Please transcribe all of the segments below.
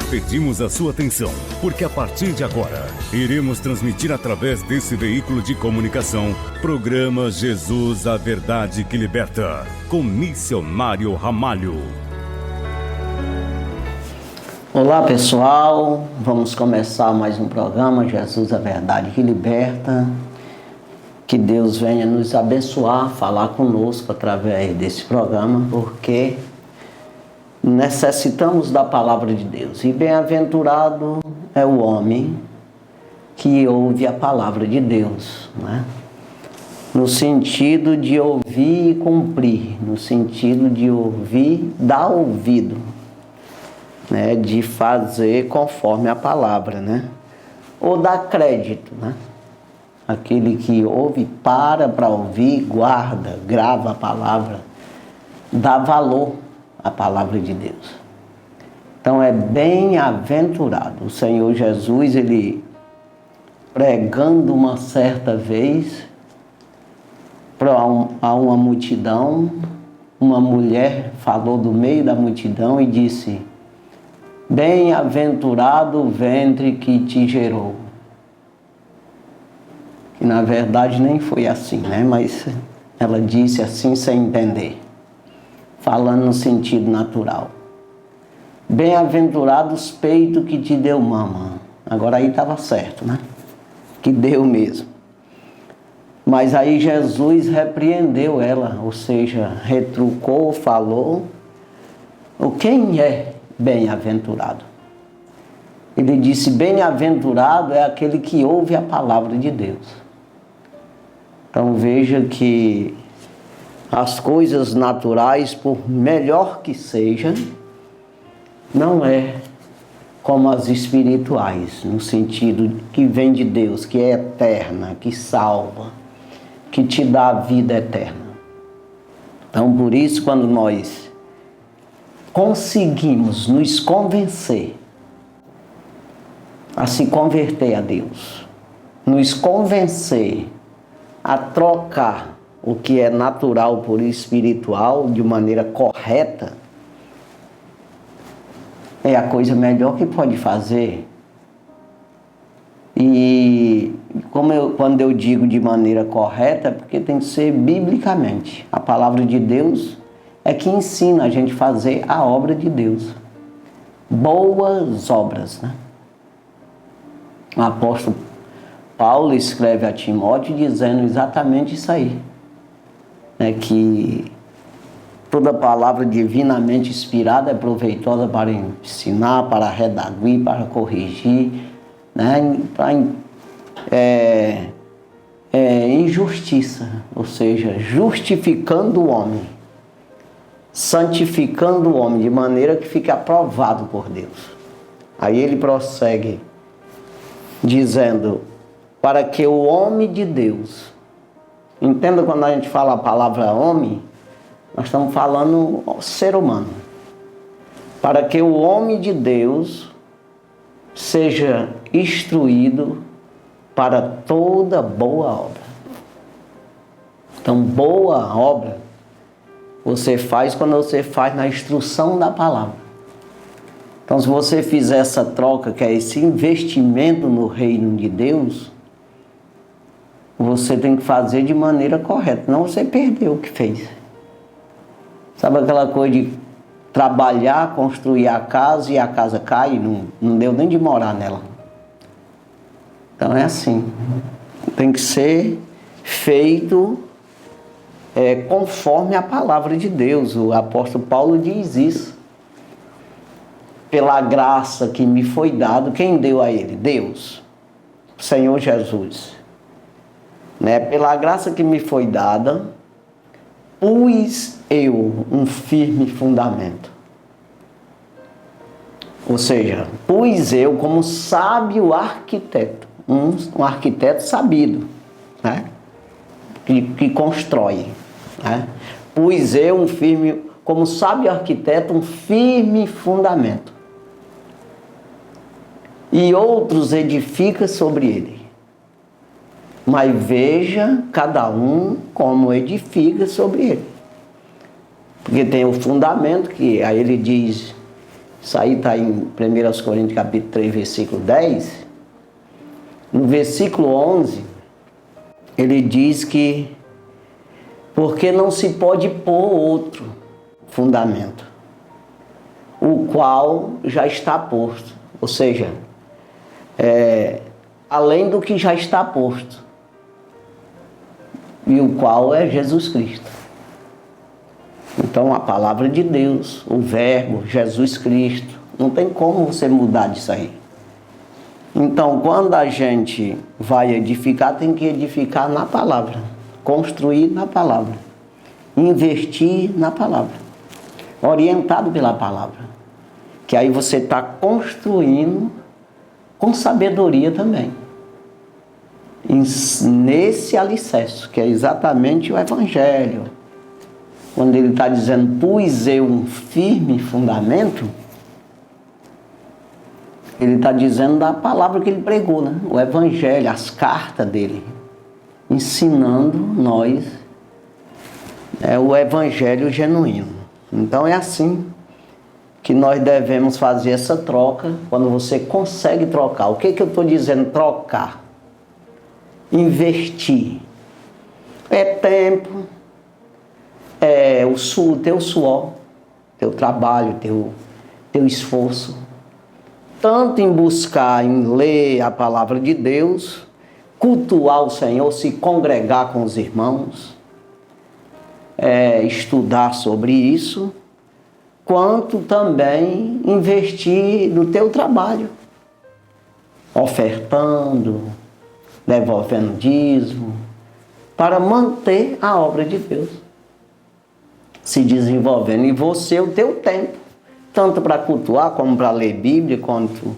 Pedimos a sua atenção, porque a partir de agora, iremos transmitir através desse veículo de comunicação, programa Jesus, a Verdade que Liberta, com Missionário Ramalho. Olá pessoal, vamos começar mais um programa Jesus, a Verdade que Liberta. Que Deus venha nos abençoar, falar conosco através desse programa, porque necessitamos da palavra de Deus. E bem-aventurado é o homem que ouve a palavra de Deus, né? No sentido de ouvir e cumprir, no sentido de ouvir, dar ouvido, né? De fazer conforme a palavra, né? Ou dar crédito, né? Aquele que ouve, para ouvir, guarda, grava a palavra, dá valor à palavra de Deus. Então é bem-aventurado. O Senhor Jesus, ele pregando uma certa vez a uma multidão, uma mulher falou do meio da multidão e disse: bem-aventurado o ventre que te gerou. Que na verdade nem foi assim, né? Mas ela disse assim sem entender, falando no sentido natural. Bem-aventurados peitos que te deu mama. Agora aí estava certo, né? Que deu mesmo. Mas aí Jesus repreendeu ela, ou seja, retrucou, falou. Quem é bem-aventurado? Ele disse: bem-aventurado é aquele que ouve a palavra de Deus. Então veja que as coisas naturais, por melhor que sejam, não é como as espirituais, no sentido que vem de Deus, que é eterna, que salva, que te dá a vida eterna. Então por isso, quando nós conseguimos nos convencer a se converter a Deus, nos convencer a trocar o que é natural por espiritual de maneira correta, é a coisa melhor que pode fazer. E quando eu digo de maneira correta, é porque tem que ser biblicamente. A palavra de Deus é que ensina a gente a fazer a obra de Deus. Boas obras, né? O apóstolo Paulo escreve a Timóteo dizendo exatamente isso aí, né? Que toda palavra divinamente inspirada é proveitosa para ensinar, para redarguir, para corrigir, né? Em justiça, ou seja, justificando o homem, santificando o homem, de maneira que fique aprovado por Deus. Aí ele prossegue dizendo: para que o homem de Deus, entenda, quando a gente fala a palavra homem, nós estamos falando ser humano. Para que o homem de Deus seja instruído para toda boa obra. Então, boa obra você faz quando você faz na instrução da palavra. Então, se você fizer essa troca, que é esse investimento no reino de Deus, você tem que fazer de maneira correta, senão você perdeu o que fez. Sabe aquela coisa de trabalhar, construir a casa e a casa cai e não deu nem de morar nela? Então é assim, tem que ser feito conforme a palavra de Deus. O apóstolo Paulo diz isso. Pela graça que me foi dado, quem deu a ele? Deus, o Senhor Jesus. Né? Pela graça que me foi dada, pus eu um firme fundamento. Ou seja, pus eu como sábio arquiteto, um arquiteto sabido, né? que constrói. Né? Pus eu como sábio arquiteto, um firme fundamento. E outros edificam sobre ele. Mas veja cada um como edifica sobre ele. Porque tem o fundamento, que aí ele diz Isso aí está em 1 Coríntios capítulo 3, versículo 10. No versículo 11, ele diz que porque não se pode pôr outro fundamento, o qual já está posto. Ou seja, além do que já está posto, e o qual é Jesus Cristo. Então a palavra de Deus, o verbo, Jesus Cristo, não tem como você mudar disso aí. Então quando a gente vai edificar, tem que edificar na palavra, construir na palavra, investir na palavra, orientado pela palavra. Que aí você está construindo com sabedoria também. Nesse alicerce, que é exatamente o Evangelho. Quando ele está dizendo, pus eu um firme fundamento, ele está dizendo da palavra que ele pregou, né? O Evangelho, as cartas dele, ensinando nós o Evangelho genuíno. Então é assim que nós devemos fazer essa troca, quando você consegue trocar. O que eu estou dizendo trocar? Investir. É tempo, o teu suor, teu trabalho, teu esforço. Tanto em buscar, em ler a palavra de Deus, cultuar o Senhor, se congregar com os irmãos, estudar sobre isso, quanto também investir no teu trabalho, ofertando, devolvendo dízimo, para manter a obra de Deus se desenvolvendo. E você, o teu tempo, tanto para cultuar, como para ler Bíblia, quanto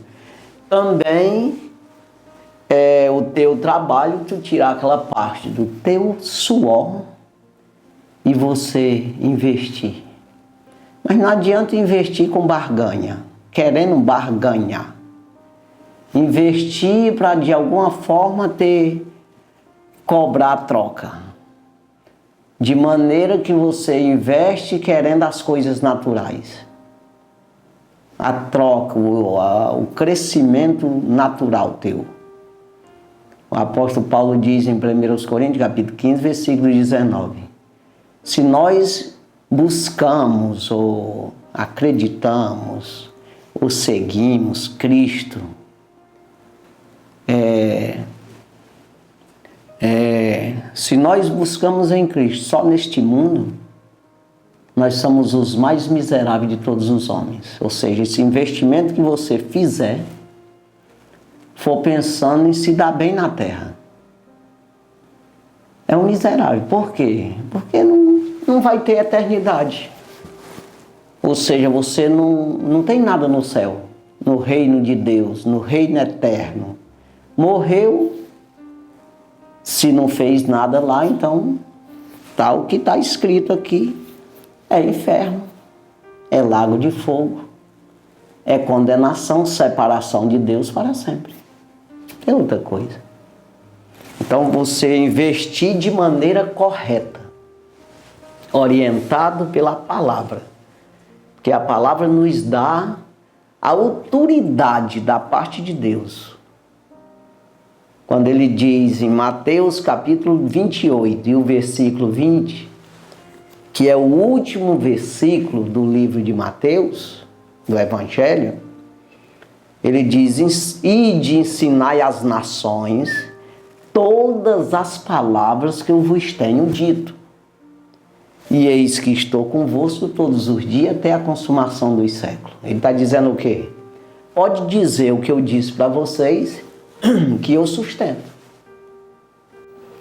também o teu trabalho, tu tirar aquela parte do teu suor e você investir. Mas não adianta investir com barganha, querendo barganhar. Investir para de alguma forma cobrar a troca. De maneira que você investe querendo as coisas naturais. A troca, o crescimento natural teu. O apóstolo Paulo diz em 1 Coríntios capítulo 15, versículo 19. Se nós buscamos ou acreditamos ou seguimos Cristo, se nós buscamos em Cristo só neste mundo, nós somos os mais miseráveis de todos os homens. Ou seja, esse investimento que você fizer, for pensando em se dar bem na terra, é um miserável. Por quê? Porque não vai ter eternidade. Ou seja, você não tem nada no céu, no reino de Deus, no reino eterno. Morreu, se não fez nada lá, então tá o que está escrito aqui. É inferno, é lago de fogo, é condenação, separação de Deus para sempre. É outra coisa. Então você investir de maneira correta, orientado pela palavra, porque a palavra nos dá a autoridade da parte de Deus. Quando ele diz em Mateus capítulo 28 e o versículo 20, que é o último versículo do livro de Mateus, do Evangelho, ele diz, ide ensinai às nações todas as palavras que eu vos tenho dito. E eis que estou convosco todos os dias até a consumação dos séculos. Ele está dizendo o quê? Pode dizer o que eu disse para vocês, que eu sustento.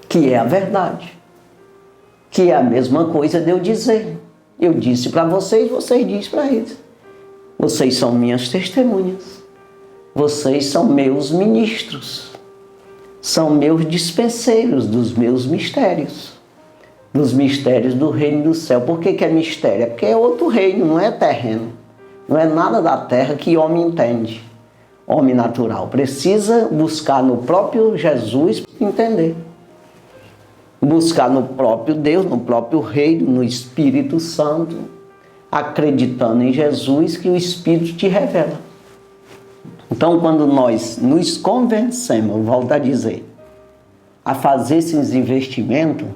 Que é a verdade. Que é a mesma coisa de eu dizer. Eu disse para vocês, vocês dizem para eles. Vocês são minhas testemunhas. Vocês são meus ministros. São meus dispenseiros dos meus mistérios. Dos mistérios do reino do céu. Por que é mistério? É porque é outro reino, não é terreno. Não é nada da terra que homem entende. Homem natural. Precisa buscar no próprio Jesus para entender. Buscar no próprio Deus, no próprio reino, no Espírito Santo, acreditando em Jesus que o Espírito te revela. Então, quando nós nos convencemos, volto a dizer, a fazer esses investimentos,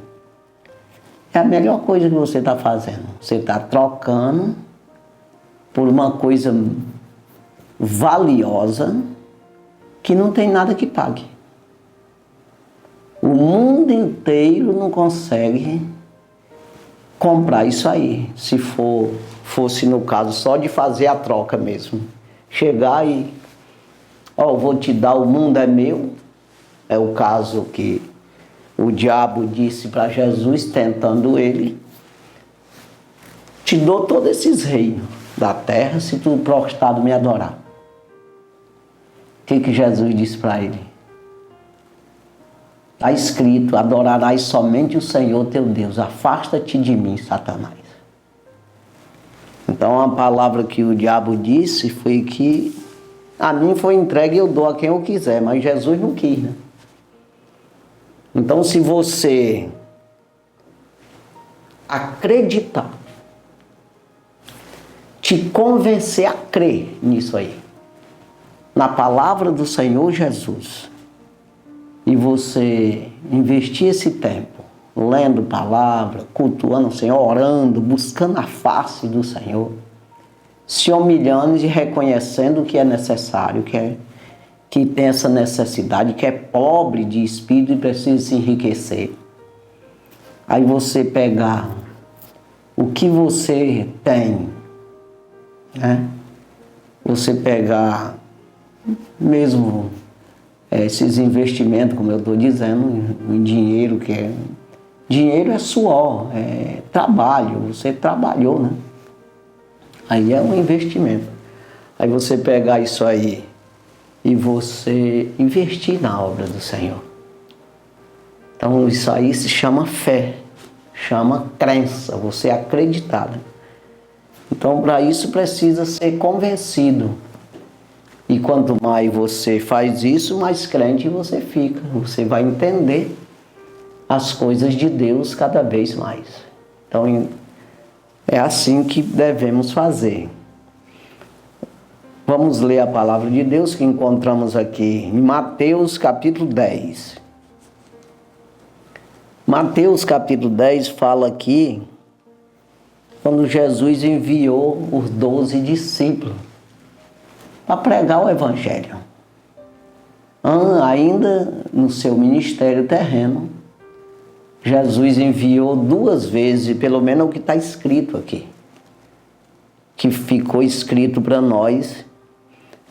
é a melhor coisa que você está fazendo. Você está trocando por uma coisa valiosa que não tem nada que pague. O mundo inteiro não consegue comprar isso aí, se fosse no caso só de fazer a troca mesmo. Chegar e, vou te dar, o mundo é meu. É o caso que o diabo disse para Jesus, tentando ele: te dou todos esses reinos da terra se tu prostrado me adorar. O que Jesus disse para ele? Está escrito: adorarás somente o Senhor teu Deus, afasta-te de mim, Satanás. Então a palavra que o diabo disse foi que a mim foi entregue e eu dou a quem eu quiser, mas Jesus não quis, né? Então, se você acreditar, te convencer a crer nisso aí, na palavra do Senhor Jesus, e você investir esse tempo lendo palavra, cultuando o Senhor, orando, buscando a face do Senhor, se humilhando e reconhecendo o que é necessário, que tem essa necessidade, que é pobre de espírito e precisa se enriquecer. Aí você pegar o que você tem, né? Você pegar mesmo esses investimentos, como eu estou dizendo, em dinheiro, dinheiro é suor, é trabalho, você trabalhou, né? Aí é um investimento. Aí você pegar isso aí e você investir na obra do Senhor. Então isso aí se chama fé, chama crença, você acreditar, né? Então para isso precisa ser convencido. E quanto mais você faz isso, mais crente você fica. Você vai entender as coisas de Deus cada vez mais. Então é assim que devemos fazer. Vamos ler a palavra de Deus que encontramos aqui em Mateus capítulo 10. Mateus capítulo 10 fala aqui quando Jesus enviou os 12 discípulos para pregar o Evangelho. Ainda no seu ministério terreno, Jesus enviou 2 vezes, pelo menos é o que está escrito aqui, que ficou escrito para nós,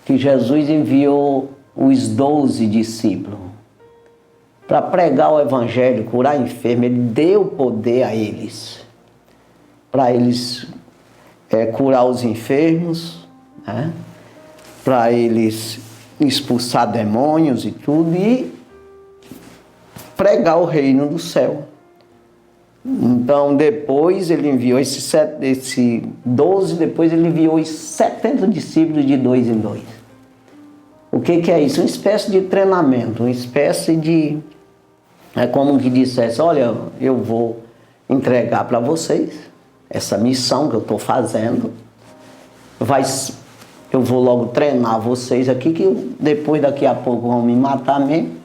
que Jesus enviou os 12 discípulos para pregar o Evangelho, curar enfermos. Ele deu poder a eles, para eles curar os enfermos, né? Para eles expulsar demônios e tudo, e pregar o reino do céu. Então depois ele enviou esse 12, depois ele enviou os 70 discípulos de 2 em 2. O que é isso? Uma espécie de treinamento, uma espécie de... É como que dissesse: olha, eu vou entregar para vocês essa missão que eu estou fazendo, eu vou logo treinar vocês aqui, que depois daqui a pouco vão me matar mesmo,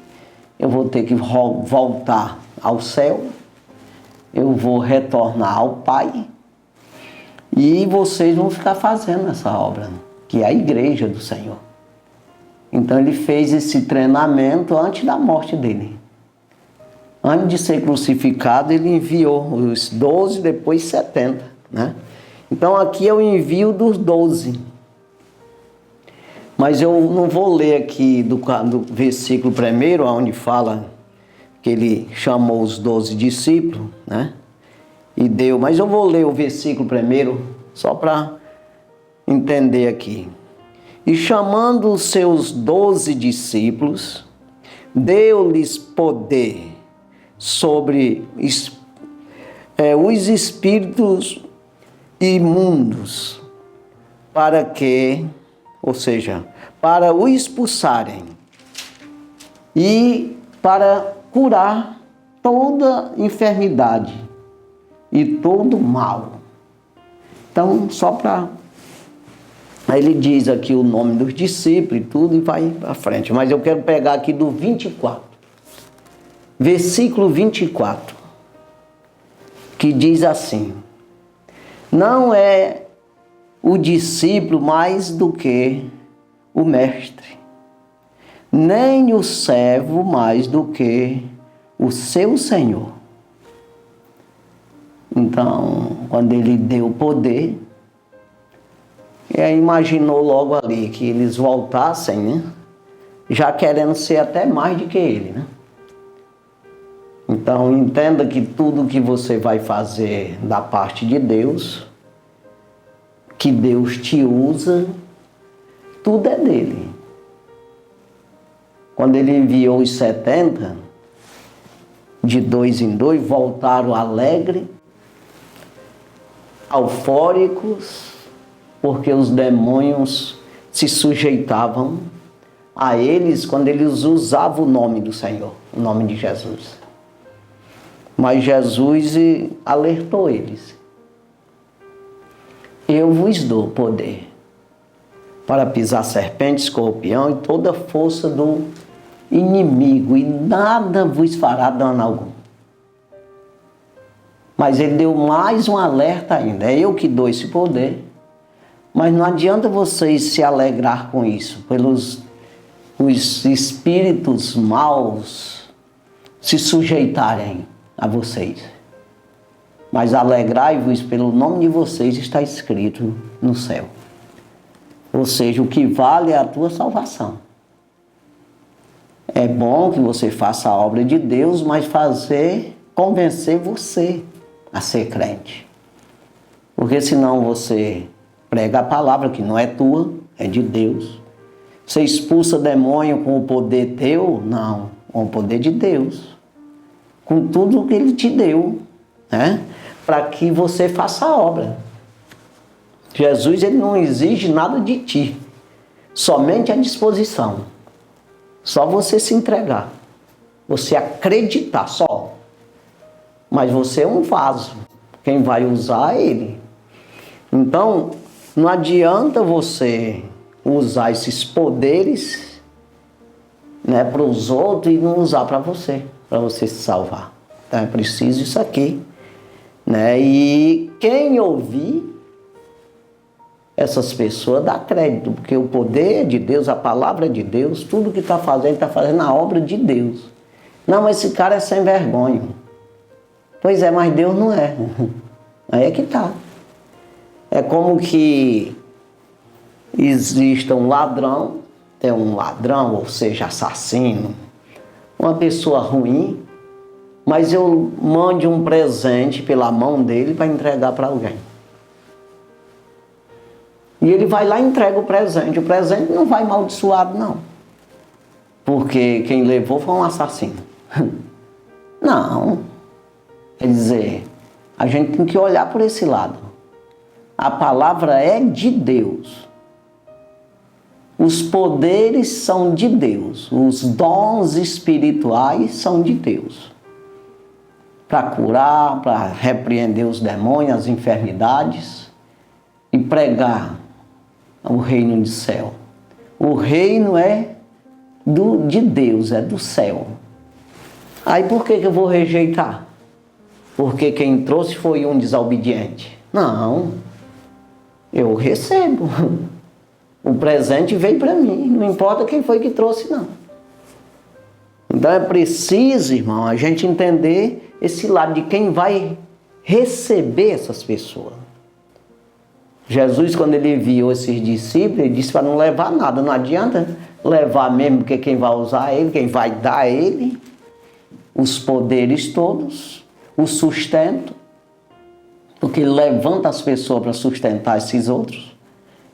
eu vou ter que voltar ao céu, eu vou retornar ao Pai, e vocês vão ficar fazendo essa obra, que é a igreja do Senhor. Então ele fez esse treinamento antes da morte dele. Antes de ser crucificado, ele enviou os 12, depois 70, né? Então aqui é o envio dos 12. Mas eu não vou ler aqui do versículo 1, onde fala que ele chamou os 12 discípulos, né? E deu, mas eu vou ler o versículo 1, só para entender aqui. E chamando os seus 12 discípulos, deu-lhes poder sobre os espíritos imundos, para o expulsarem e para curar toda enfermidade e todo mal. Então, só para... Aí ele diz aqui o nome dos discípulos e tudo e vai para frente. Mas eu quero pegar aqui do 24. Versículo 24. Que diz assim: não é o discípulo mais do que o mestre, nem o servo mais do que o seu senhor. Então, quando ele deu poder, imaginou logo ali que eles voltassem, né? Já querendo ser até mais do que ele, né? Então, entenda que tudo que você vai fazer da parte de Deus, que Deus te usa, tudo é dele. Quando ele enviou os 70, de 2 em 2, voltaram alegres, eufóricos, porque os demônios se sujeitavam a eles quando eles usavam o nome do Senhor, o nome de Jesus. Mas Jesus alertou eles: eu vos dou poder para pisar serpente, escorpião e toda a força do inimigo, e nada vos fará dano algum. Mas ele deu mais um alerta ainda: é eu que dou esse poder, mas não adianta vocês se alegrar com isso, pelos os espíritos maus se sujeitarem a vocês. Mas alegrai-vos pelo nome de vocês, está escrito no céu. Ou seja, o que vale é a tua salvação. É bom que você faça a obra de Deus, mas convencer você a ser crente. Porque senão você prega a palavra que não é tua, é de Deus. Você expulsa demônio com o poder teu? Não, com o poder de Deus. Com tudo o que Ele te deu, né? Para que você faça a obra. Jesus, Ele não exige nada de ti, somente a disposição. Só você se entregar, você acreditar só. Mas você é um vaso, quem vai usar é Ele. Então, não adianta você usar esses poderes, né, para os outros e não usar para você se salvar. Então é preciso isso aqui, né? E quem ouvir essas pessoas dá crédito, porque o poder é de Deus, a palavra é de Deus, tudo que está fazendo a obra de Deus. Não, mas esse cara é sem vergonha. Pois é, mas Deus não é. Aí é que está. É como que exista um ladrão, tem um ladrão, ou seja, assassino, uma pessoa ruim, mas eu mande um presente pela mão dele para entregar para alguém. E ele vai lá e entrega o presente não vai amaldiçoado não, porque quem levou foi um assassino. Não, quer dizer, a gente tem que olhar por esse lado. A palavra é de Deus. Os poderes são de Deus. Os dons espirituais são de Deus. Para curar, para repreender os demônios, as enfermidades e pregar o reino do céu. O reino é de Deus, é do céu. Aí por que eu vou rejeitar? Porque quem trouxe foi um desobediente? Não, eu recebo. O presente veio para mim, não importa quem foi que trouxe, não. Então é preciso, irmão, a gente entender esse lado de quem vai receber essas pessoas. Jesus, quando ele enviou esses discípulos, ele disse para não levar nada, não adianta levar mesmo, porque quem vai usar ele, quem vai dar a ele os poderes todos, o sustento, porque ele levanta as pessoas para sustentar esses outros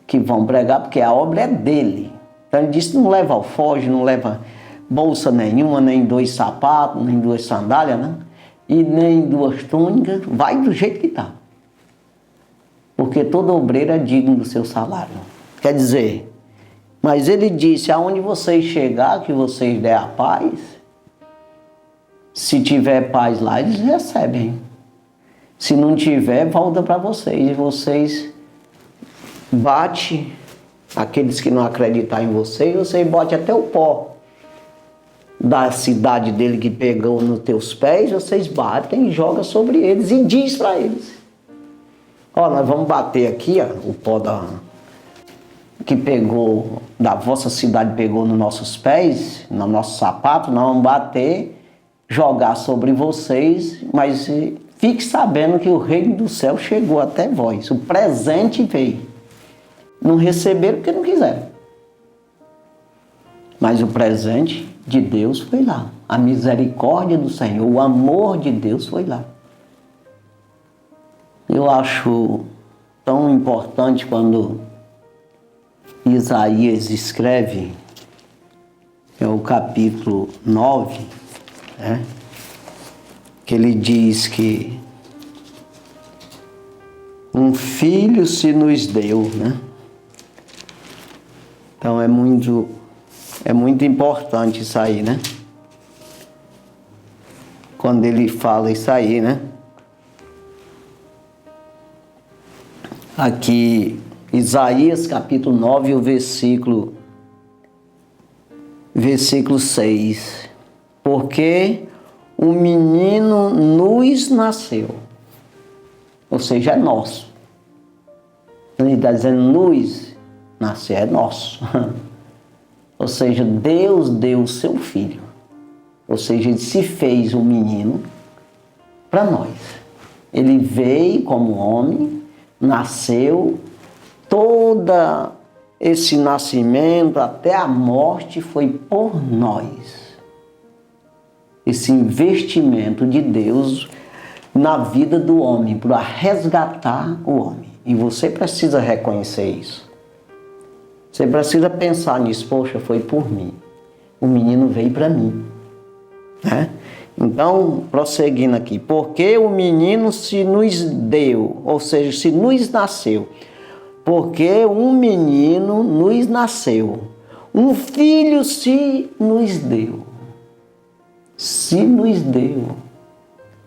que vão pregar, porque a obra é dele. Então ele disse, não leva alforje, não leva bolsa nenhuma, nem 2 sapatos, nem 2 sandálias, né? E nem 2 túnicas, vai do jeito que está. Porque todo obreiro é digno do seu salário. Quer dizer, mas ele disse, aonde vocês chegar, que vocês der a paz, se tiver paz lá, eles recebem. Se não tiver, volta para vocês, e vocês bate aqueles que não acreditam em você, e você bote até o pó da cidade dele que pegou nos teus pés, vocês batem e jogam sobre eles e diz para eles: ó, nós vamos bater aqui, ó, o pó que pegou, da vossa cidade pegou nos nossos pés, no nosso sapato, nós vamos bater, jogar sobre vocês, mas fique sabendo que o reino do céu chegou até vós, o presente veio. Não receberam porque não quiseram. Mas o presente de Deus foi lá. A misericórdia do Senhor, o amor de Deus foi lá. Eu acho tão importante quando Isaías escreve, é o capítulo 9, né? Que ele diz que um filho se nos deu, né? Então é muito importante isso aí, né? Quando ele fala isso aí, né? Aqui, Isaías capítulo 9, o versículo 6. Porque um menino nos nasceu. Ou seja, é nosso. Ele está dizendo nos nascer, é nosso. Ou seja, Deus deu o seu filho. Ou seja, ele se fez um menino para nós. Ele veio como homem, nasceu, todo esse nascimento até a morte foi por nós. Esse investimento de Deus na vida do homem, para resgatar o homem. E você precisa reconhecer isso. Você precisa pensar nisso. Poxa, foi por mim. O menino veio para mim. Né? Então, prosseguindo aqui. Porque o menino se nos deu, ou seja, se nos nasceu. Porque um menino nos nasceu. Um filho se nos deu. Se nos deu.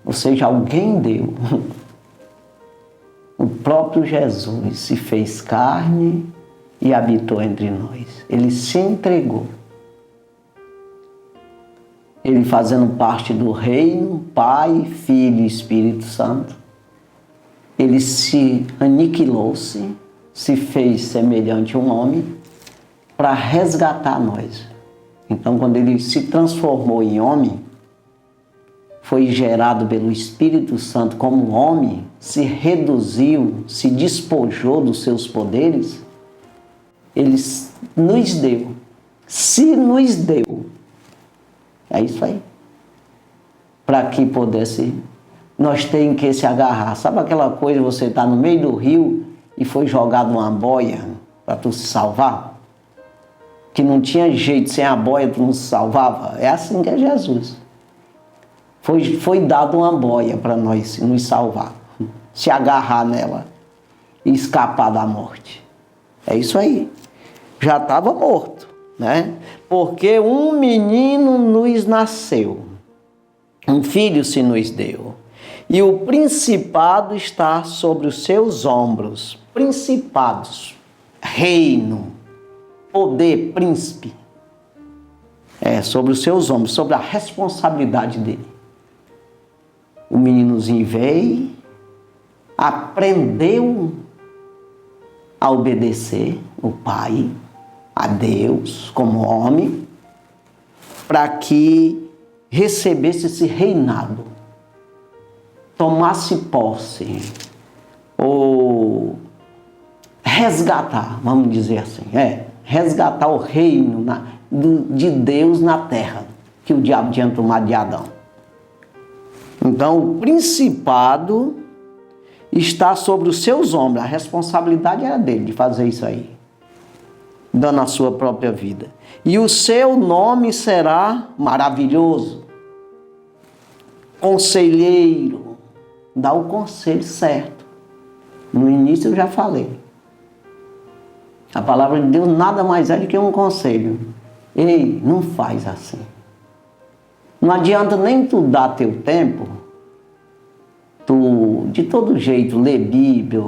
Ou seja, alguém deu. O próprio Jesus se fez carne e habitou entre nós. Ele se entregou. Ele fazendo parte do reino, Pai, Filho e Espírito Santo. Ele se aniquilou-se, se fez semelhante a um homem para resgatar nós. Então, quando ele se transformou em homem, foi gerado pelo Espírito Santo como homem, se reduziu, se despojou dos seus poderes, ele nos deu. Se nos deu. É isso aí. Para que pudesse, nós temos que se agarrar. Sabe aquela coisa, você está no meio do rio e foi jogado uma boia para tu se salvar? Que não tinha jeito, sem a boia tu não se salvava? É assim que é Jesus. Foi dado uma boia para nós nos salvar, se agarrar nela e escapar da morte. É isso aí. Já estava morto, né? Porque um menino nos nasceu, um filho se nos deu, e o principado está sobre os seus ombros. Principados, reino, poder, príncipe, sobre os seus ombros, sobre a responsabilidade dele. O meninozinho veio, aprendeu a obedecer o pai, a Deus, como homem, para que recebesse esse reinado, tomasse posse, ou resgatar, vamos dizer assim, resgatar o reino de Deus na terra, que o diabo tinha tomado de Adão. Então, o principado está sobre os seus ombros. A responsabilidade era dele de fazer isso aí, dando a sua própria vida. E o seu nome será maravilhoso, conselheiro, dá o conselho certo. No início eu já falei. A palavra de Deus nada mais é do que um conselho. Ei, não faz assim. Não adianta nem tu dar teu tempo, tu de todo jeito ler Bíblia,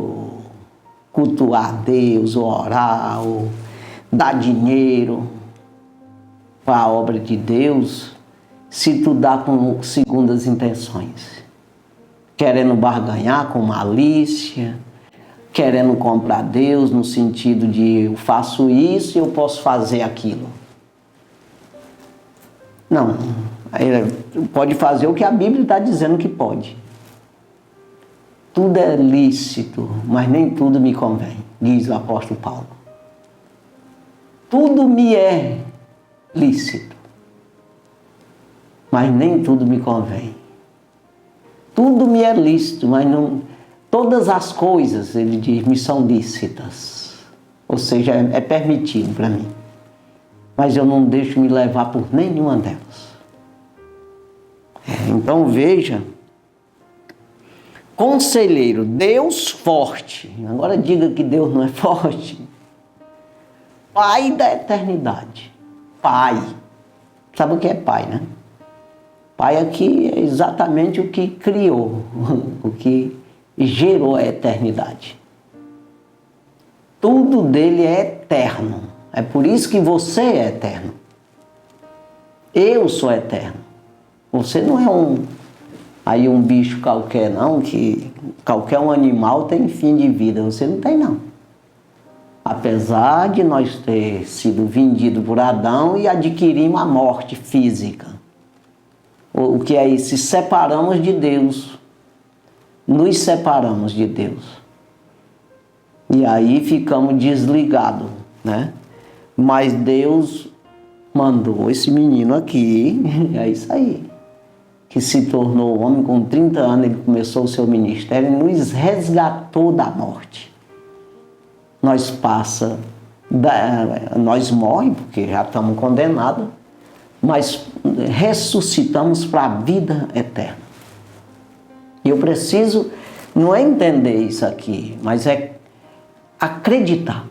cultuar Deus, ou orar, ou dar dinheiro para a obra de Deus, se tu dá com segundas intenções, querendo barganhar com malícia, querendo comprar Deus no sentido de eu faço isso e eu posso fazer aquilo. Não, pode fazer o que a Bíblia está dizendo que pode. Tudo é lícito, mas nem tudo me convém, diz o apóstolo Paulo. Tudo me é lícito, mas nem tudo me convém. Tudo me é lícito, mas não... Todas as coisas, ele diz, me são lícitas. Ou seja, é permitido para mim. Mas eu não deixo me levar por nenhuma delas. Então veja, conselheiro, Deus forte. Agora diga que Deus não é forte. Pai da eternidade. Pai. Sabe o que é pai, né? Pai aqui é exatamente o que criou, o que gerou a eternidade. Tudo dele é eterno. É por isso que você é eterno. Eu sou eterno. Você não é um bicho qualquer, não, que qualquer um animal tem fim de vida. Você não tem, não. Apesar de nós ter sido vendido por Adão e adquirimos a morte física. O que é isso? Se separamos de Deus. Nos separamos de Deus. E aí ficamos desligados, né? Mas Deus mandou esse menino aqui, é isso aí, que se tornou homem com 30 anos, ele começou o seu ministério e nos resgatou da morte. Nós morremos, porque já estamos condenados, mas ressuscitamos para a vida eterna. E eu preciso, não é entender isso aqui, mas é acreditar.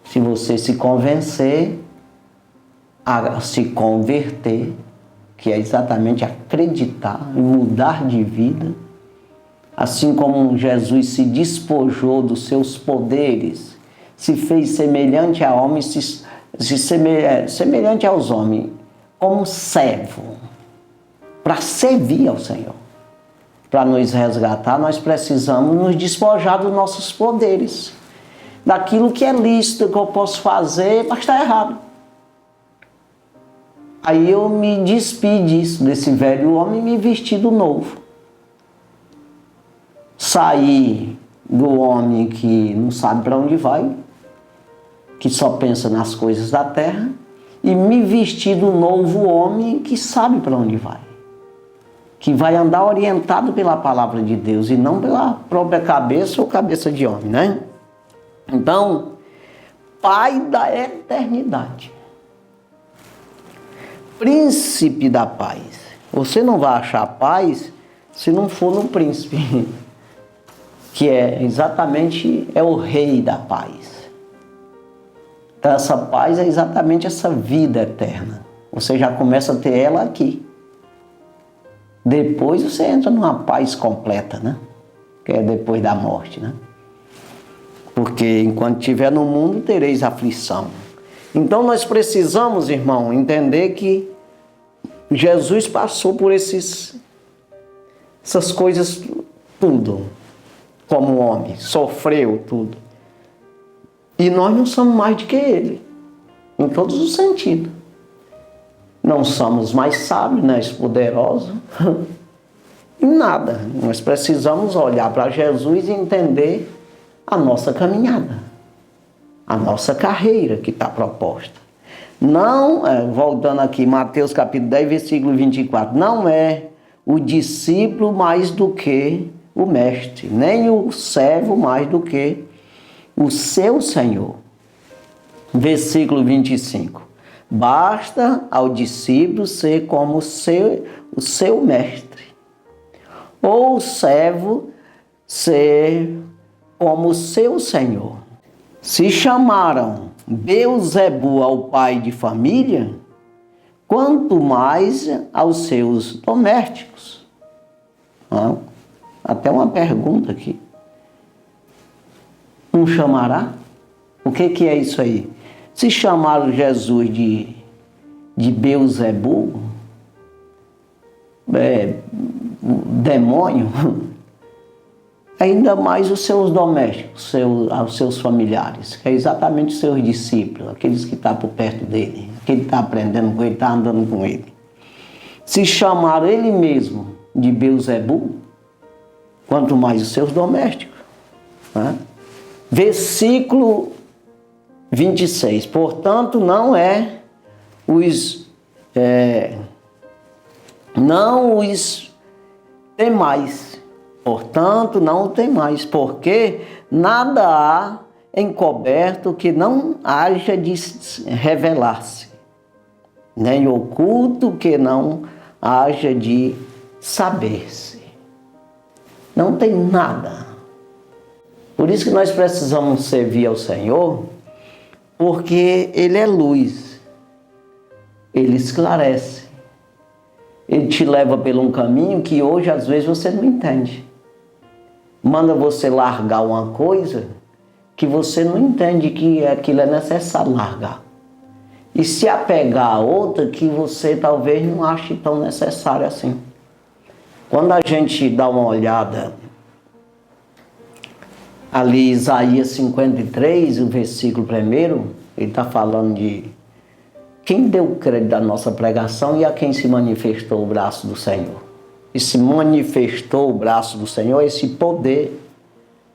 Se você se convencer, a se converter, que é exatamente acreditar e mudar de vida, assim como Jesus se despojou dos seus poderes, se fez semelhante a homem, semelhante aos homens, como servo, para servir ao Senhor. Para nos resgatar, nós precisamos nos despojar dos nossos poderes, daquilo que é lícito, que eu posso fazer, mas está errado. Aí eu me despi disso, desse velho homem, e me vesti do novo. Saí do homem que não sabe para onde vai, que só pensa nas coisas da terra, e me vesti do novo homem que sabe para onde vai. Que vai andar orientado pela palavra de Deus e não pela própria cabeça ou cabeça de homem, né? Então, Pai da eternidade. Príncipe da paz. Você não vai achar paz se não for no príncipe, que é exatamente o rei da paz. Então essa paz é exatamente essa vida eterna. Você já começa a ter ela aqui. Depois você entra numa paz completa, né? Que é depois da morte, né? Porque enquanto estiver no mundo, tereis aflição. Então nós precisamos, irmão, entender que Jesus passou por essas coisas tudo, como homem, sofreu tudo. E nós não somos mais do que ele, em todos os sentidos. Não somos mais sábios, mais poderosos, em nada. Nós precisamos olhar para Jesus e entender a nossa caminhada, a nossa carreira que está proposta. Não, voltando aqui, Mateus capítulo 10, versículo 24, não é o discípulo mais do que o mestre, nem o servo mais do que o seu Senhor. Versículo 25, basta ao discípulo ser como o seu mestre, ou o servo ser como o seu Senhor. Se chamaram Beelzebu ao pai de família, quanto mais aos seus domésticos. Até uma pergunta aqui. não chamará? O que é isso aí? Se chamaram Jesus de Beelzebul, demônio, ainda mais os seus domésticos, os seus familiares, que é exatamente os seus discípulos, aqueles que estão por perto dele, aquele que está aprendendo com ele, está andando com ele. Se chamaram ele mesmo de Beelzebul, quanto mais os seus domésticos. Né? Versículo 26. Portanto, não os temais. Portanto, não o temais, porque nada há encoberto que não haja de revelar-se, nem oculto que não haja de saber-se. Não tem nada. Por isso que nós precisamos servir ao Senhor, porque Ele é luz, Ele esclarece, Ele te leva por um caminho que hoje às vezes você não entende. Manda você largar uma coisa que você não entende que aquilo é necessário largar. E se apegar a outra que você talvez não ache tão necessária assim. Quando a gente dá uma olhada ali, Isaías 53, o versículo 1, ele está falando de quem deu crédito à nossa pregação e a quem se manifestou o braço do Senhor. E se manifestou o braço do Senhor, esse poder,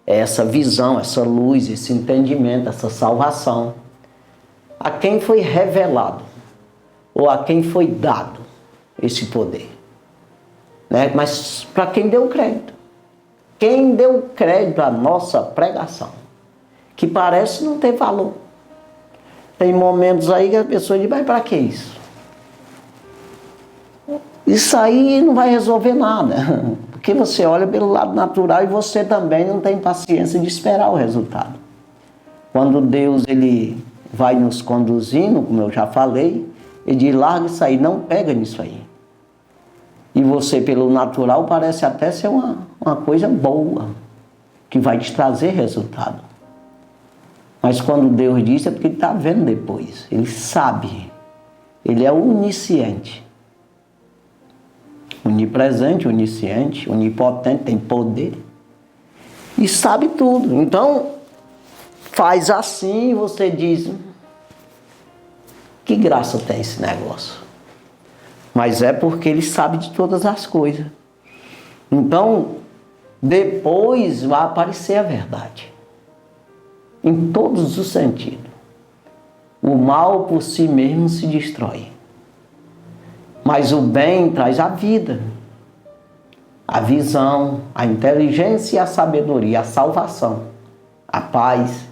essa visão, essa luz, esse entendimento, essa salvação. A quem foi revelado, ou a quem foi dado esse poder. Né? Mas para quem deu crédito. Quem deu crédito à nossa pregação, que parece não ter valor. Tem momentos aí que a pessoa diz, mas para que isso? Isso aí não vai resolver nada. Porque você olha pelo lado natural e você também não tem paciência de esperar o resultado. Quando Deus ele vai nos conduzindo, como eu já falei, ele diz, larga isso aí, não pega nisso aí. E você, pelo natural, parece até ser uma coisa boa, que vai te trazer resultado. Mas quando Deus diz, é porque Ele está vendo depois. Ele sabe. Ele é onisciente. Onipresente, onisciente, onipotente, tem poder. E sabe tudo. Então, faz assim e você diz, que graça tem esse negócio? Mas é porque Ele sabe de todas as coisas. Então, depois vai aparecer a verdade. Em todos os sentidos. O mal por si mesmo se destrói. Mas o bem traz a vida. A visão, a inteligência e a sabedoria, a salvação, a paz.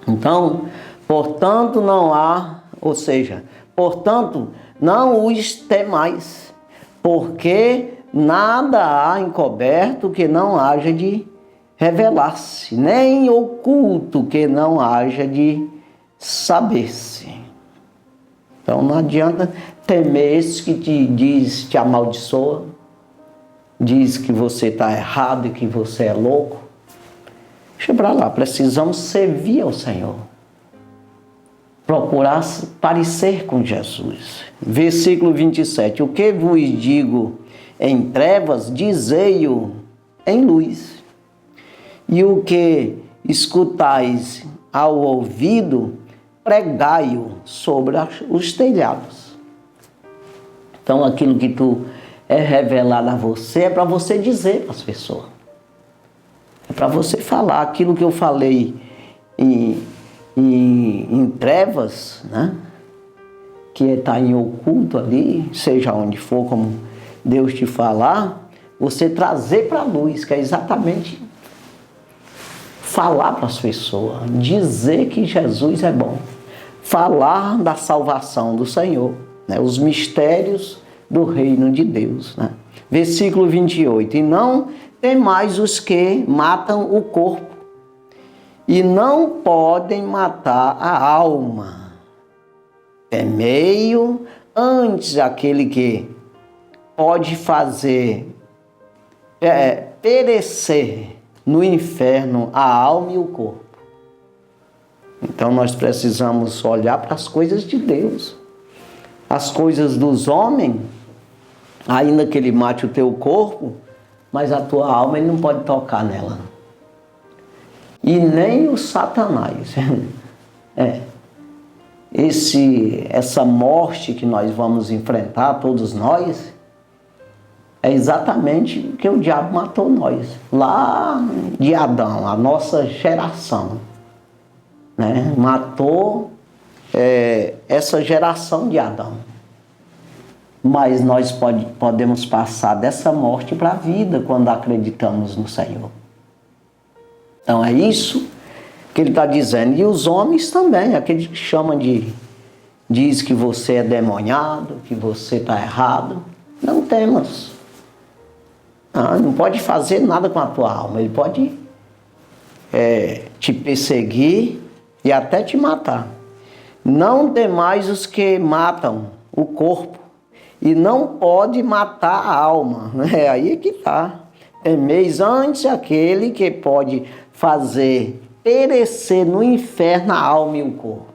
Então, portanto, não há, ou seja, portanto, não os temais, porque nada há encoberto que não haja de revelar-se, nem oculto que não haja de saber-se. Então não adianta temer esse que te amaldiçoa, diz que você está errado e que você é louco. Deixa pra lá, precisamos servir ao Senhor. Procurar parecer com Jesus. Versículo 27. O que vos digo em trevas, dizei-o em luz. E o que escutais ao ouvido, pregai-o sobre os telhados. Então aquilo que tu é revelado a você é para você dizer para as pessoas. É para você falar aquilo que eu falei em trevas, né? Que está em oculto ali, seja onde for, como Deus te falar, você trazer para a luz, que é exatamente falar para as pessoas, dizer que Jesus é bom, falar da salvação do Senhor, né? Os mistérios do reino de Deus, né? Versículo 28, e não temais os que matam o corpo, e não podem matar a alma. Temei-o antes aquele que pode fazer perecer no inferno a alma e o corpo. Então nós precisamos olhar para as coisas de Deus. As coisas dos homens, ainda que ele mate o teu corpo, mas a tua alma ele não pode tocar nela. E nem o Satanás. Essa morte que nós vamos enfrentar, todos nós, é exatamente o que o diabo matou nós. Lá de Adão, a nossa geração. Né? Matou essa geração de Adão. Mas nós podemos passar dessa morte para a vida quando acreditamos no Senhor. Então é isso que ele está dizendo. E os homens também, aqueles que chamam diz que você é demoniado, que você está errado. Não temas. Não pode fazer nada com a tua alma. Ele pode te perseguir e até te matar. Não temais os que matam o corpo e não pode matar a alma. É aí que está. Temeis antes aquele que pode fazer perecer no inferno a alma e o corpo.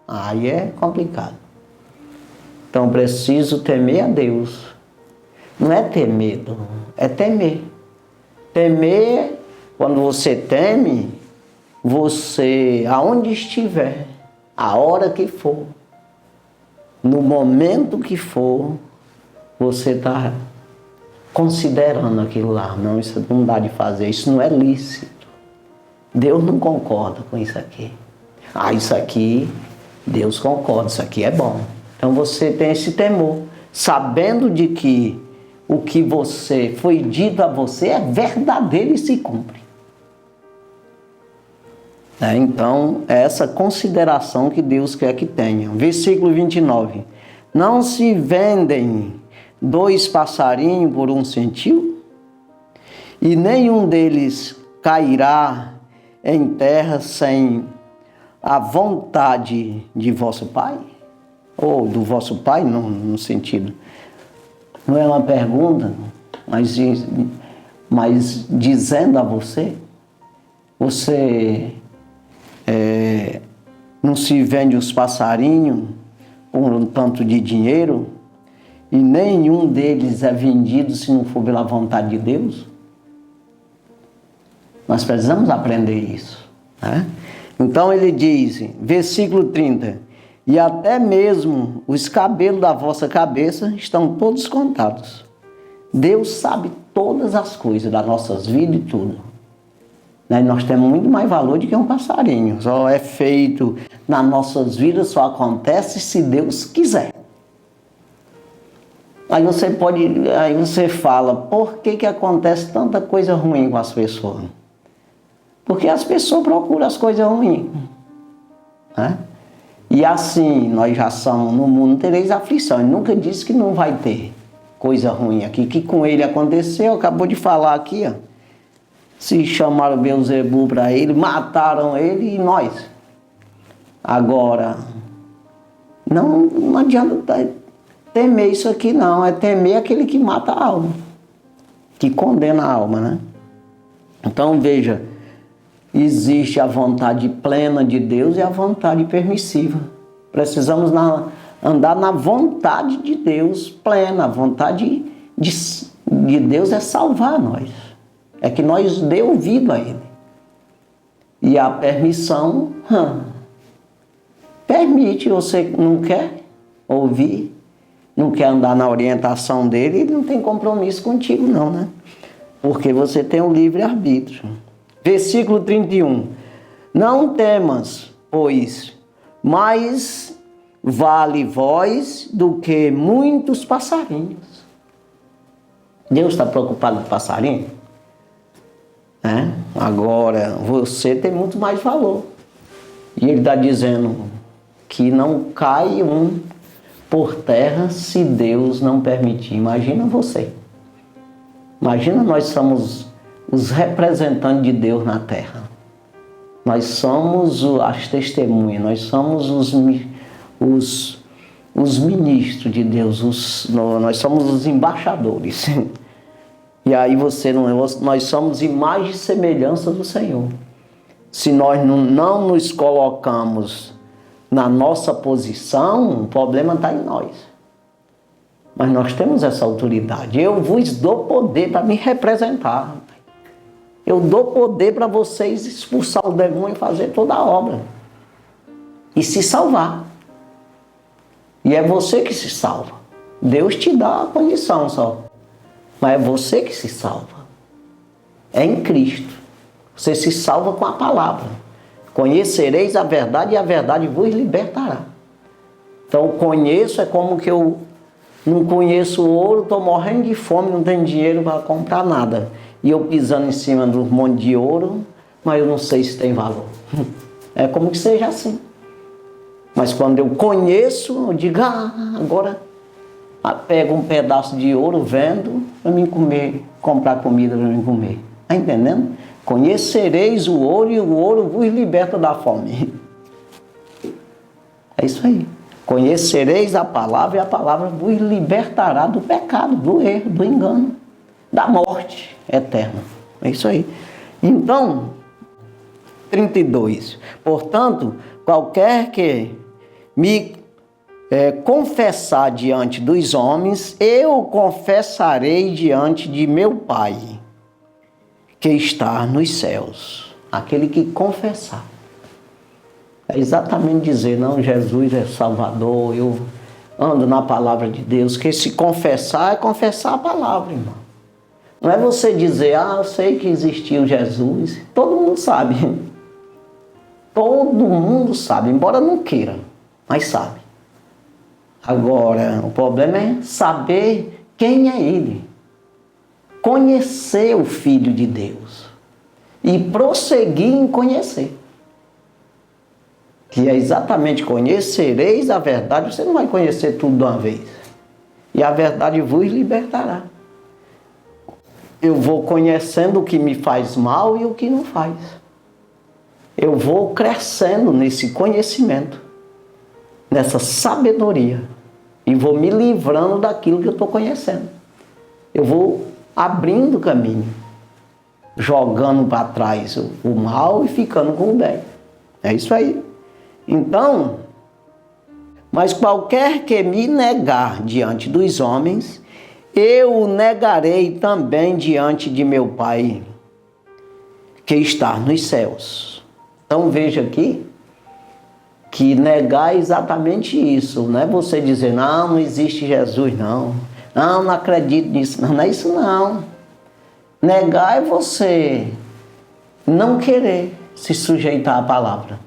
Aí é complicado. Então preciso temer a Deus. Não é ter medo, é temer. Temer, quando você teme, você, aonde estiver, a hora que for, no momento que for, você está considerando aquilo lá. Não, isso não dá de fazer, isso não é lícito. Deus não concorda com isso aqui. Isso aqui, Deus concorda, isso aqui é bom. Então você tem esse temor, sabendo de que o que foi dito a você é verdadeiro e se cumpre. Então, é essa consideração que Deus quer que tenha. Versículo 29. Não se vendem 2 passarinhos por 1 centil? E nenhum deles cairá em terra sem a vontade de vosso Pai? Ou do vosso Pai, no sentido. Não é uma pergunta, mas dizendo a você, não se vende os passarinhos por um tanto de dinheiro e nenhum deles é vendido se não for pela vontade de Deus? Nós precisamos aprender isso. Né? Então ele diz, versículo 30, e até mesmo os cabelos da vossa cabeça estão todos contados. Deus sabe todas as coisas das nossas vidas e tudo. Né? Nós temos muito mais valor do que um passarinho. Só é feito nas nossas vidas, só acontece se Deus quiser. Aí você fala, por que acontece tanta coisa ruim com as pessoas? Porque as pessoas procuram as coisas ruins. Né? E assim, nós já somos, no mundo tereis aflição. Ele nunca disse que não vai ter coisa ruim aqui. Que com ele aconteceu, acabou de falar aqui, ó. Se chamaram Beelzebul para ele, mataram ele e nós. Agora, não adianta temer isso aqui não. É temer aquele que mata a alma. Que condena a alma, né? Então veja, existe a vontade plena de Deus e a vontade permissiva. Precisamos andar na vontade de Deus plena. A vontade de Deus é salvar nós. É que nós dê ouvido a Ele. E a permissão permite. Você não quer ouvir, não quer andar na orientação dele, ele não tem compromisso contigo não, né? Porque você tem o livre-arbítrio. Versículo 31. Não temas, pois, mais vale vós do que muitos passarinhos. Deus está preocupado com passarinho? Agora, você tem muito mais valor. E ele está dizendo que não cai um por terra se Deus não permitir. Imagina você. Imagina nós somos os representantes de Deus na terra. Nós somos as testemunhas, nós somos os ministros de Deus, nós somos os embaixadores. E aí nós somos imagem e semelhança do Senhor. Se nós não nos colocamos na nossa posição, o problema está em nós. Mas nós temos essa autoridade. Eu vos dou poder para me representar. Eu dou poder para vocês expulsar o demônio e fazer toda a obra. E se salvar. E é você que se salva. Deus te dá a condição só. Mas é você que se salva. É em Cristo. Você se salva com a palavra. Conhecereis a verdade e a verdade vos libertará. Então, conheço é como que eu não conheço o ouro, estou morrendo de fome, não tenho dinheiro para comprar nada. E eu pisando em cima de um monte de ouro, mas eu não sei se tem valor. É como que seja assim. Mas quando eu conheço, eu digo, agora pego um pedaço de ouro, vendo para mim comer, comprar comida para mim comer. Está entendendo? Conhecereis o ouro e o ouro vos liberta da fome. É isso aí. Conhecereis a palavra e a palavra vos libertará do pecado, do erro, do engano, da morte eterna. É isso aí. Então, 32. Portanto, qualquer que me confessar diante dos homens, eu confessarei diante de meu Pai, que está nos céus. Aquele que confessar. É exatamente dizer, não, Jesus é Salvador, eu ando na palavra de Deus. Que se confessar é confessar a palavra, irmão. Não é você dizer, eu sei que existiu Jesus. Todo mundo sabe. Todo mundo sabe, embora não queira, mas sabe. Agora, o problema é saber quem é Ele. Conhecer o Filho de Deus. E prosseguir em conhecer. Que é exatamente conhecereis a verdade. Você não vai conhecer tudo de uma vez. E a verdade vos libertará. Eu vou conhecendo o que me faz mal e o que não faz. Eu vou crescendo nesse conhecimento, nessa sabedoria. E vou me livrando daquilo que eu estou conhecendo. Eu vou abrindo caminho, jogando para trás o mal e ficando com o bem. É isso aí. Então, mas qualquer que me negar diante dos homens, eu o negarei também diante de meu Pai, que está nos céus. Então veja aqui, que negar é exatamente isso, não é você dizer, não existe Jesus, não acredito nisso, não é isso não. Negar é você não querer se sujeitar à palavra.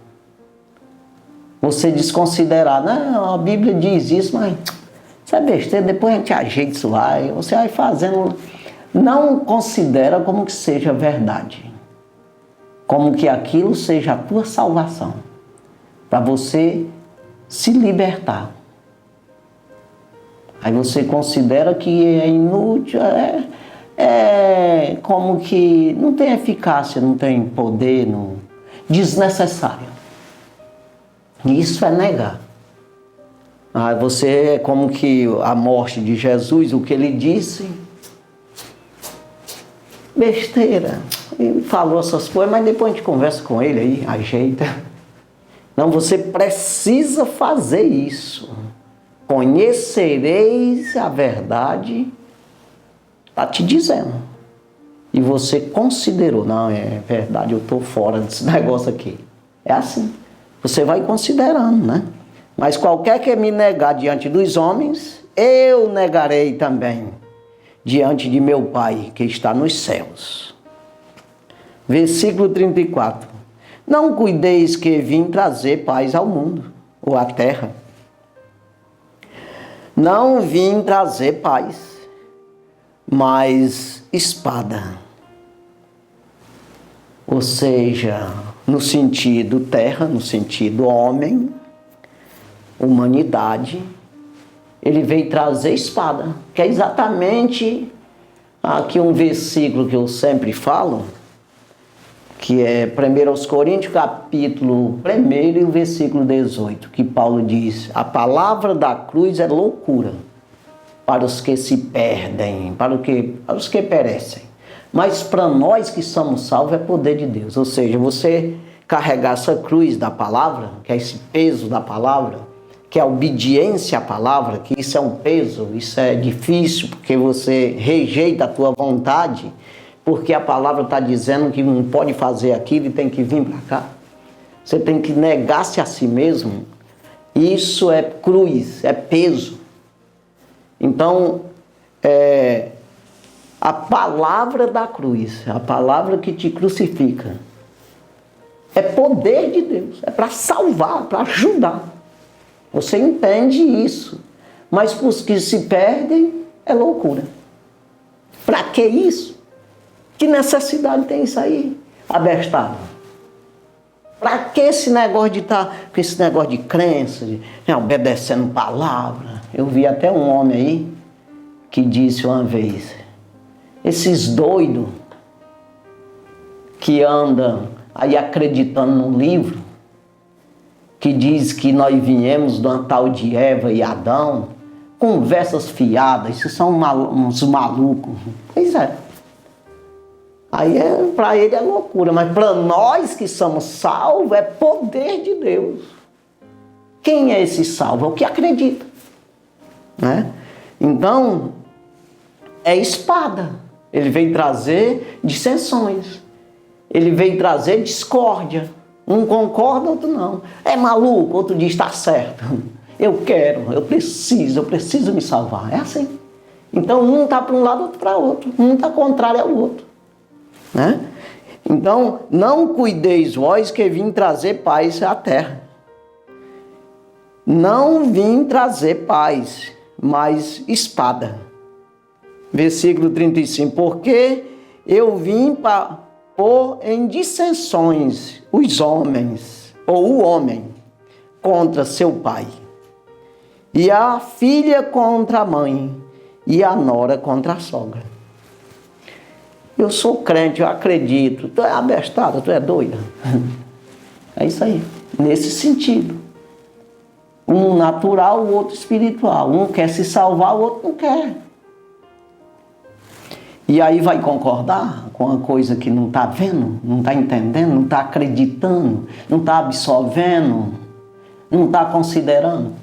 Você desconsiderar, não, a Bíblia diz isso, mas isso é besteira, depois a gente ajeita isso lá, e você vai fazendo, não considera como que seja verdade, como que aquilo seja a tua salvação, para você se libertar. Aí você considera que é inútil, é como que não tem eficácia, não tem poder, desnecessário. Isso é negar. Você é como que a morte de Jesus, o que ele disse, besteira. Ele falou essas coisas, mas depois a gente conversa com ele aí, ajeita. Não, você precisa fazer isso. Conhecereis a verdade, está te dizendo. E você considerou, não, é verdade, eu estou fora desse negócio aqui. É assim. Você vai considerando, né? Mas qualquer que me negar diante dos homens, eu negarei também diante de meu Pai que está nos céus. Versículo 34. Não cuideis que vim trazer paz ao mundo, ou à terra. Não vim trazer paz, mas espada. Ou seja, no sentido terra, no sentido homem, humanidade, ele veio trazer espada, que é exatamente aqui um versículo que eu sempre falo, que é 1 Coríntios, capítulo 1 e o versículo 18, que Paulo diz, a palavra da cruz é loucura para os que se perdem, para os que perecem. Mas para nós que somos salvos é poder de Deus. Ou seja, você carregar essa cruz da palavra, que é esse peso da palavra, que é a obediência à palavra, que isso é um peso, isso é difícil, porque você rejeita a tua vontade, porque a palavra está dizendo que não pode fazer aquilo e tem que vir para cá. Você tem que negar-se a si mesmo. Isso é cruz, é peso. Então, a palavra da cruz, a palavra que te crucifica, é poder de Deus, é para salvar, para ajudar. Você entende isso, mas para os que se perdem, é loucura. Para que isso? Que necessidade tem isso aí, abestado? Para que esse negócio de estar com esse negócio de crença, de obedecendo palavra? Eu vi até um homem aí que disse uma vez, esses doidos que andam aí acreditando no livro, que diz que nós viemos de uma tal de Eva e Adão, conversas fiadas, isso são uns malucos. Pois é. Aí para ele é loucura, mas para nós que somos salvos é poder de Deus. Quem é esse salvo? É o que acredita. Né? Então, é espada. Ele veio trazer dissensões. Ele veio trazer discórdia. Um concorda, outro não. É maluco, outro diz está certo. Eu quero, eu preciso me salvar. É assim. Então um está para um lado, outro para outro. Um está contrário ao outro. Né? Então, não cuideis vós que vim trazer paz à terra. Não vim trazer paz, mas espada. Versículo 35. Porque eu vim para pôr em dissensões os homens, ou o homem, contra seu pai, e a filha contra a mãe, e a nora contra a sogra. Eu sou crente, eu acredito. Tu é abestada, tu é doida. É isso aí, nesse sentido. Um natural, o outro espiritual. Um quer se salvar, o outro não quer. E aí vai concordar com uma coisa que não está vendo, não está entendendo, não está acreditando, não está absorvendo, não está considerando.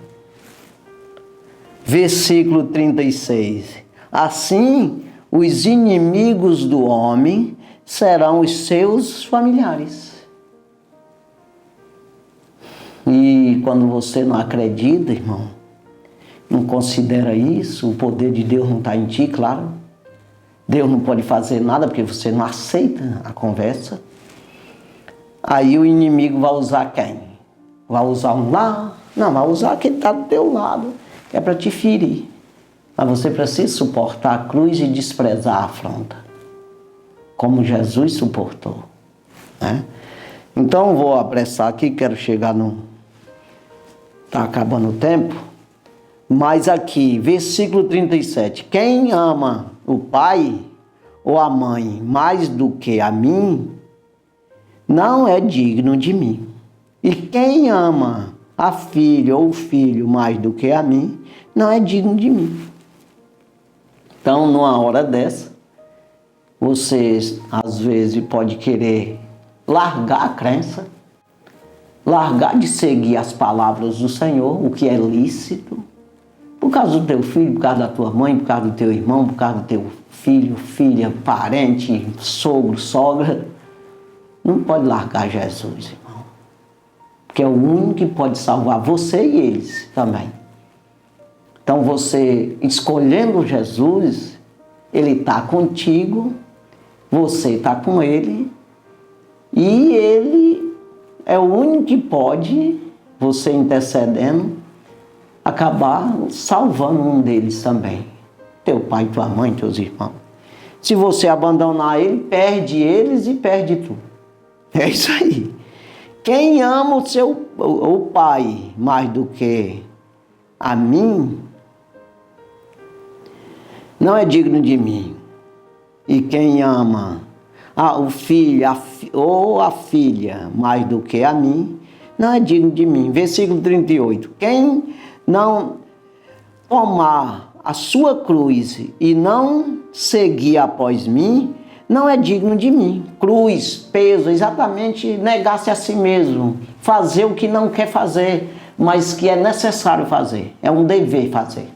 Versículo 36. Assim, os inimigos do homem serão os seus familiares. E quando você não acredita, irmão, não considera isso, o poder de Deus não está em ti, claro. Deus não pode fazer nada porque você não aceita a conversa. Aí o inimigo vai usar quem? Vai usar um lá? Não, vai usar aquele que está do teu lado, que é para te ferir. Mas você precisa suportar a cruz e desprezar a afronta, como Jesus suportou. Né? Então vou apressar aqui, quero chegar no... Está acabando o tempo. Mas aqui, versículo 37. Quem ama o pai ou a mãe mais do que a mim, não é digno de mim. E quem ama a filha ou o filho mais do que a mim, não é digno de mim. Então, numa hora dessa, você às vezes pode querer largar a crença, largar de seguir as palavras do Senhor, o que é lícito, por causa do teu filho, por causa da tua mãe, por causa do teu irmão, por causa do teu filho, filha, parente, sogro, sogra. Não pode largar Jesus, irmão. Porque é o único que pode salvar você e eles também. Então você, escolhendo Jesus, Ele está contigo, você está com Ele, e Ele é o único que pode, você intercedendo, acabar salvando um deles também. Teu pai, tua mãe, teus irmãos. Se você abandonar ele, perde eles e perde tu. É isso aí. Quem ama o pai mais do que a mim, não é digno de mim. E quem ama o filho ou a filha mais do que a mim, não é digno de mim. Versículo 38. Quem não tomar a sua cruz e não seguir após mim, não é digno de mim. Cruz, peso, exatamente negar-se a si mesmo, fazer o que não quer fazer, mas que é necessário fazer, é um dever fazer.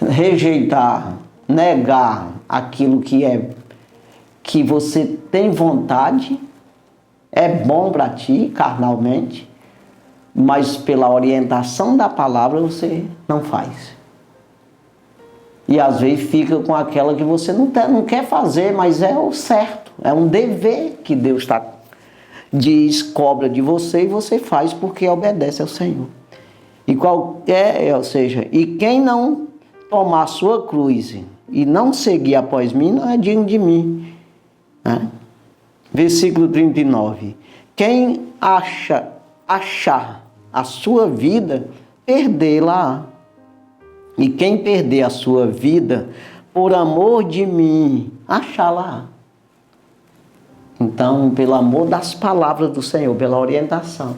Rejeitar, negar aquilo que você tem vontade, é bom para ti, carnalmente, mas pela orientação da palavra você não faz. E às vezes fica com aquela que você não quer fazer, mas é o certo, é um dever que Deus diz, cobra de você e você faz porque obedece ao Senhor. E quem não tomar a sua cruz e não seguir após mim, não é digno de mim. Né? Versículo 39. Quem achar a sua vida, perdê-la. E quem perder a sua vida, por amor de mim, achá-la. Então, pelo amor das palavras do Senhor, pela orientação.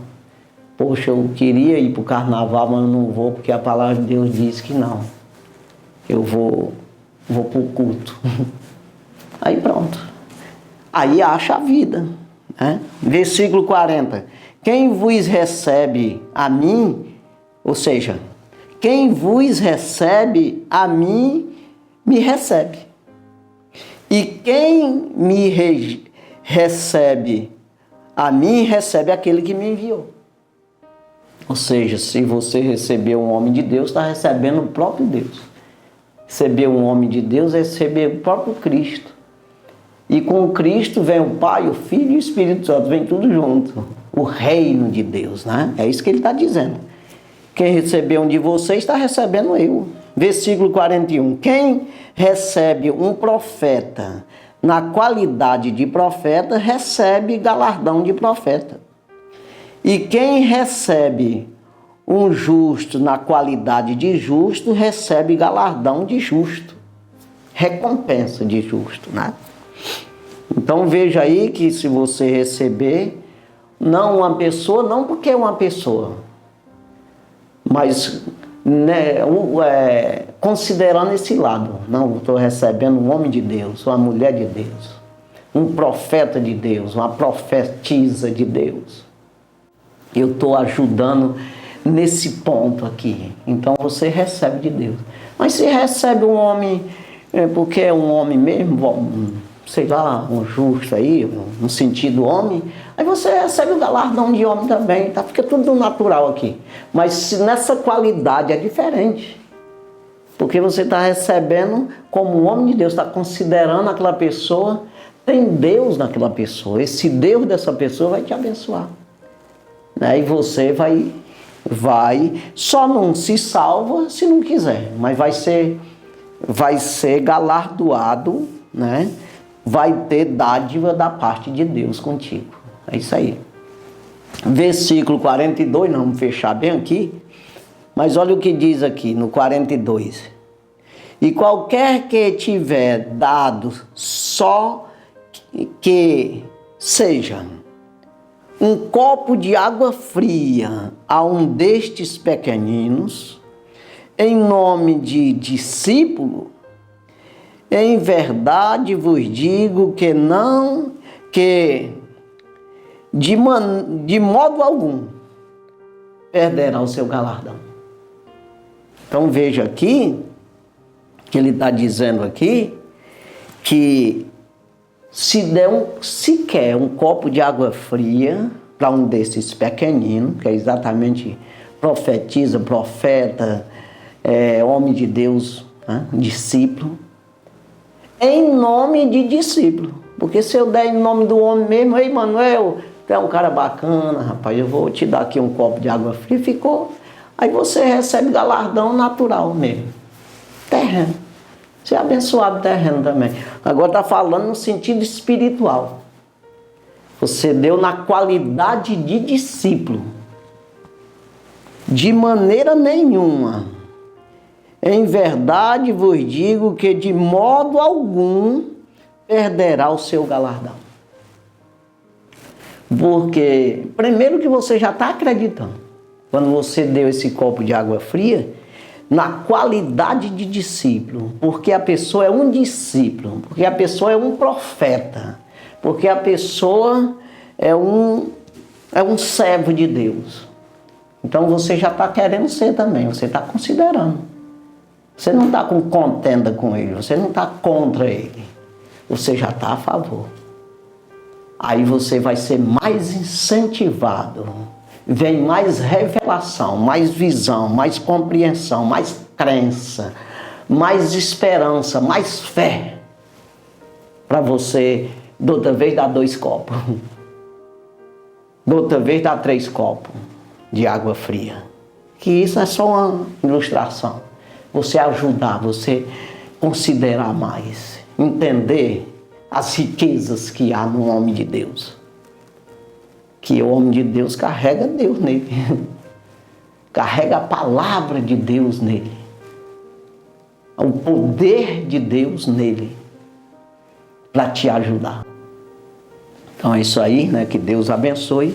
Poxa, eu queria ir para o carnaval, mas eu não vou, porque a palavra de Deus diz que não. Eu vou para o culto. Aí pronto. Aí acha a vida. Né? Versículo 40. Quem vos recebe a mim, ou seja, quem vos recebe a mim, me recebe. E quem me recebe a mim, recebe aquele que me enviou. Ou seja, se você receber um homem de Deus, está recebendo o próprio Deus. Receber um homem de Deus é receber o próprio Cristo. E com o Cristo vem o Pai, o Filho e o Espírito Santo, vem tudo junto. O reino de Deus, né? É isso que ele está dizendo. Quem receber um de vocês está recebendo eu. Versículo 41. Quem recebe um profeta na qualidade de profeta, recebe galardão de profeta. E quem recebe um justo na qualidade de justo, recebe galardão de justo. Recompensa de justo, né? Então veja aí que se você receber, não uma pessoa, não porque é uma pessoa, mas considerando esse lado, não, estou recebendo um homem de Deus, uma mulher de Deus, um profeta de Deus, uma profetisa de Deus. Eu estou ajudando nesse ponto aqui. Então você recebe de Deus. Mas se recebe um homem, porque é um homem mesmo, sei lá, um justo aí, no sentido homem, aí você recebe o galardão de homem também, tá? Fica tudo natural aqui. Mas se nessa qualidade é diferente. Porque você está recebendo como um homem de Deus, está considerando aquela pessoa, tem Deus naquela pessoa. Esse Deus dessa pessoa vai te abençoar. Né? E você vai, só não se salva se não quiser, mas vai ser galardoado, né? Vai ter dádiva da parte de Deus contigo. É isso aí. Versículo 42, nós vamos fechar bem aqui. Mas olha o que diz aqui no 42. E qualquer que tiver dado só que seja um copo de água fria a um destes pequeninos, em nome de discípulo, em verdade vos digo que de modo algum perderá o seu galardão. Então veja aqui, que ele está dizendo aqui, que se der sequer um copo de água fria para um desses pequeninos, que é exatamente profetiza, profeta, homem de Deus, né, discípulo, em nome de discípulo. Porque se eu der em nome do homem mesmo, ei, Manuel, tu é um cara bacana, rapaz, eu vou te dar aqui um copo de água fria, ficou. Aí você recebe galardão natural mesmo, terreno. Você é abençoado terreno também. Agora está falando no sentido espiritual. Você deu na qualidade de discípulo. De maneira nenhuma. Em verdade vos digo que de modo algum perderá o seu galardão. Porque, primeiro que você já está acreditando. Quando você deu esse copo de água fria, na qualidade de discípulo, porque a pessoa é um discípulo, porque a pessoa é um profeta, porque a pessoa é um servo de Deus. Então você já está querendo ser também, você está considerando. Você não está com contenda com ele, você não está contra ele, você já está a favor. Aí você vai ser mais incentivado. Vem mais revelação, mais visão, mais compreensão, mais crença, mais esperança, mais fé. Para você, de outra vez, dar 2 copos. De outra vez, dar 3 copos de água fria. Que isso é só uma ilustração. Você ajudar, você considerar mais. Entender as riquezas que há no homem de Deus. Que o homem de Deus carrega Deus nele. Carrega a palavra de Deus nele. O poder de Deus nele. Para te ajudar. Então é isso aí, né? Que Deus abençoe.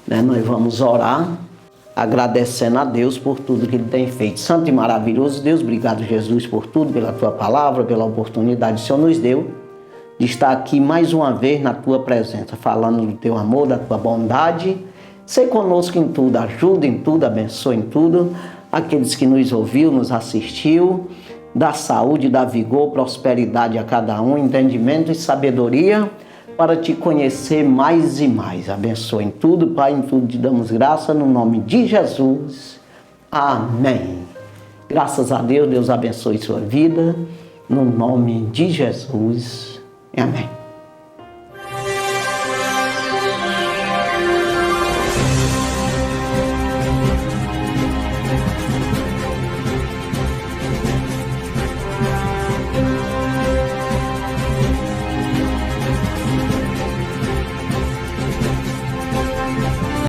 Né? Nós vamos orar, agradecendo a Deus por tudo que Ele tem feito. Santo e maravilhoso Deus, obrigado Jesus por tudo, pela Tua palavra, pela oportunidade que o Senhor nos deu de estar aqui mais uma vez na Tua presença, falando do Teu amor, da Tua bondade. Ser conosco em tudo, ajuda em tudo, abençoa em tudo. Aqueles que nos ouviu, nos assistiu, dá saúde, dá vigor, prosperidade a cada um, entendimento e sabedoria para te conhecer mais e mais. Abençoa em tudo, Pai, em tudo te damos graça, no nome de Jesus. Amém. Graças a Deus, Deus abençoe sua vida, no nome de Jesus. Amém.